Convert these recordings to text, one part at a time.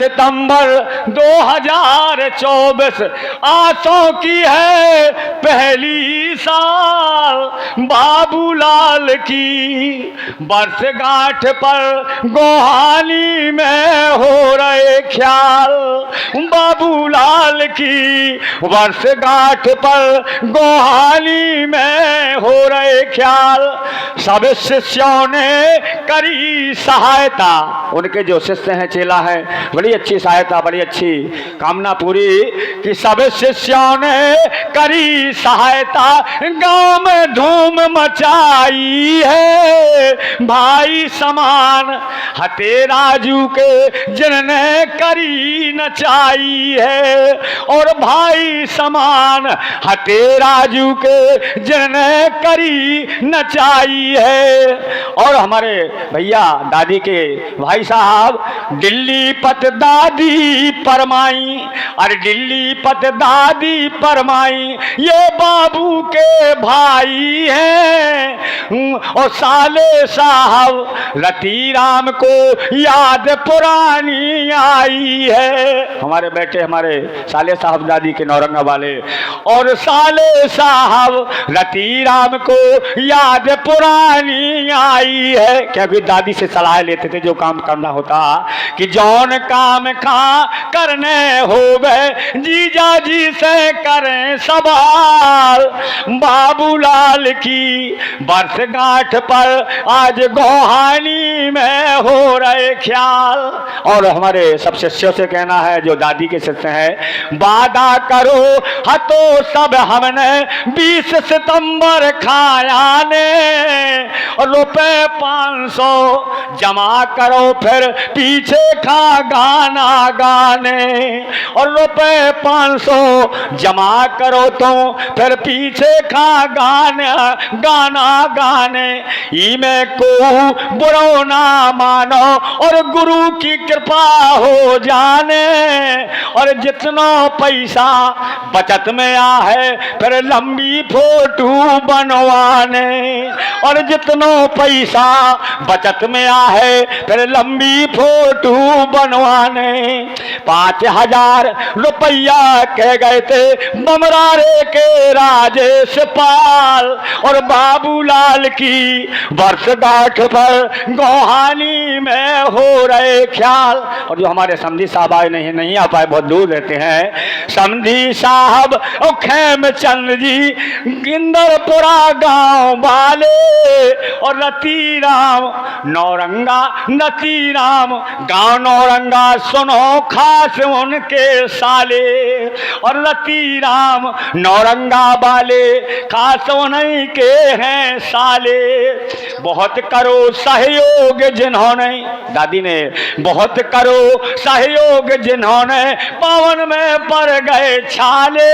सितंबर 2024 आसों की है पहली साल। बाबूलाल की वर्षगांठ पर गोहानी में हो रहे ख्याल। बाबूलाल की वर्षगांठ पर गोहानी में हो रहे ख्याल। सब शिष्यों ने करी सहायता, उनके जो शिष्य हैं, चेला है, बड़ी अच्छी सहायता, बड़ी अच्छी कामना पूरी कि सब शिष्यों ने करी सहायता। गांव में धूम मचाई है भाई समान हते राजू के जिनने करी नचाई है। और भाई समान हते राजू के जिनने करी नचाई है। और हमारे भैया दादी के भाई साहब दिल्ली पत दादी परमाई, अरे दिल्ली पत दादी परमाई ये बाबू के भाई हैं। और साले साहब रती राम को याद पुरानी आई है। हमारे बेटे हमारे साले साहब दादी के नौरंगा वाले। और साले साहब रती राम को याद पुरानी आई है। क्योंकि दादी से सलाह लेते थे जो काम करना होता कि जौन काम खा करने हो गए जीजा जी से करें सवाल। बाबूलाल की वर्षगांठ पर आज गोहानी में हो रहे ख्याल। और हमारे सब शिष्यों से कहना है जो दादी के शिष्य हैं, वादा करो हतो सब हमने 20 सितंबर खाया ने। और रुपए 500 जमा करो फिर पीछे खा गाना गाने। और रुपए 500 जमा करो तो फिर पीछे खा गाना गाने। इमे को बुरो ना मानो और गुरु की कृपा हो जाने। और जितना पैसा बचत में आ है फिर लंबी फोटो बनवाने। और जितना पैसा बचत में आ है फिर लंबी फोटो बनवाने। 5000 रुपया कह गए थे बमरारे के राजेश पाल। और बाबूलाल की वर्षगांठ पर गोहानी में हो रहे ख्याल। और जो हमारे समधी साहब आए नहीं आ पाए, बहुत दूर रहते हैं, समधी साहब और खेमचंद जी गिंदरपुरा गांव वाले। और रती राम नौरंगा नती राम गांव नौरंगा सुनो खास उनके साले। और रती राम नौरंगा वाले खास उन्हीं के हैं साले। बहुत करो सहयोग जिन्होंने, दादी ने बहुत करो सहयोग जिन्होंने पावन में पड़ गए छाले।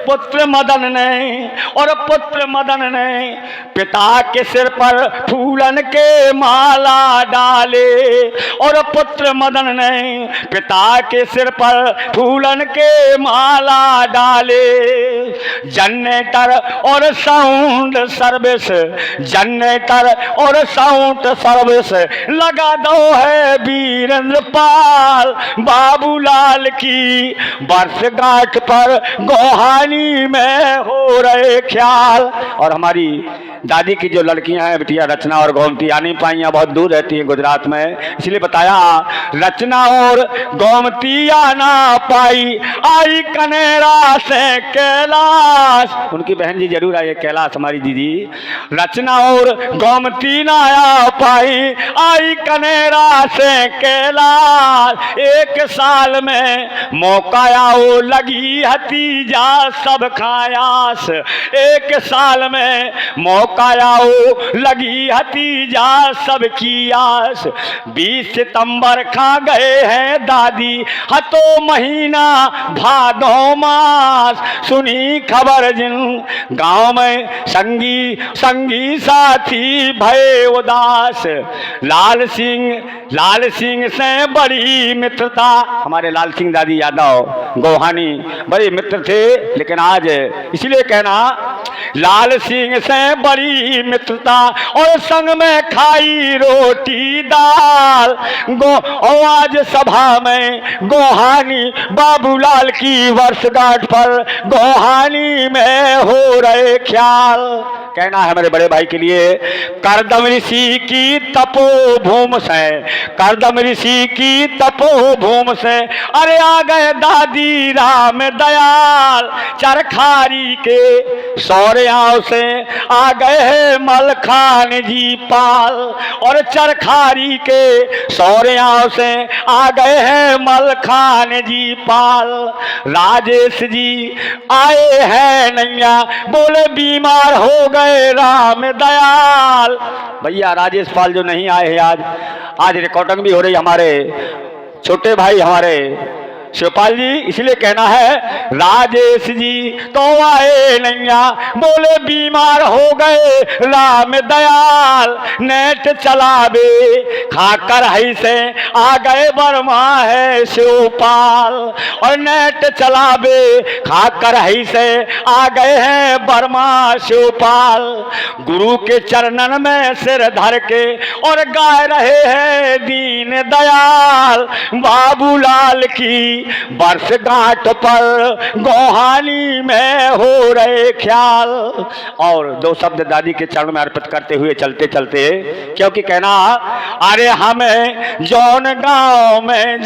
पुत्र मदन ने और पुत्र मदन ने पिता के सिर पर फूलन के माला डाले। और पुत्र मदन ने पिता के सिर पर फूलन के माला डाले। जनरेटर और साउंड सर्विस, जनरेटर और साउंड सर्विस लगा दो है वीरेंद्र पाल। बाबूलाल की वर्षगांठ पर गोहानी में हो रहे ख्याल। और हमारी दादी की जो लड़कियां हैं बिटिया रचना और गोमती आ नहीं पाई, बहुत दूर रहती हैं गुजरात में, इसलिए बताया रचना और गोमती आ ना पाई। आई कनेरा से कैलाश, उनकी बहन जी जरूर आई है कैलाश हमारी दीदी। रचना और गोमती ना आ पाई, आई कनेरा से कैलाश। एक साल में मौका आओ लगी हतीजा सब खायास। एक साल में मौका आओ लगी हतीजा सब की आस। 20 सितंबर खा गए हैं दादी हतो महीना भादो मास। सुनी खबर जिन गांव में संगी साथी भय उदास। लाल सिंह से बड़ी बड़ी मित्रता। हमारे लाल सिंह दादी यादव गोहानी बड़े मित्र थे, लेकिन आज इसलिए कहना लाल सिंह से बड़ी मित्रता और संग में खाई रोटी दाल। और आज सभा में गोहानी बाबूलाल की वर्षगांठ पर गोहानी में हो रहे ख्याल। कहना है मेरे बड़े भाई के लिए, करदम ऋषि की तपोभूम से, करदम ऋषि की तपोभूम से अरे आ गए दादी राम दयाल। चरखारी के सौर्याओं से आ गए हैं मलखान जी पाल, और चरखारी के सौर्याओं से आ गए हैं मलखान जी पाल। राजेश जी आए हैं नैया, बोले बीमार हो गए राम दयाल। भैया राजेश पाल जो नहीं आए हैं आज रिकॉर्डिंग भी हो रही हमारे छोटे भाई हमारे शिवपाल जी, इसलिए कहना है राजेश जी तो आए नैया, बोले बीमार हो गए राम दयाल। नेट चलावे खाकर ही से आ गए बर्मा है शिवपाल, और नेट चलावे खाकर ही से आ गए हैं बर्मा शिवपाल। गुरु के चरणन में सिर धर के और गा रहे हैं दीन दयाल। बाबूलाल की वर्षगांठ पर गोहानी में हो रहे ख्याल। और दो शब्द दादी के चरण में अर्पित करते हुए चलते चलते, क्योंकि कहना अरे हमें जौन गांव में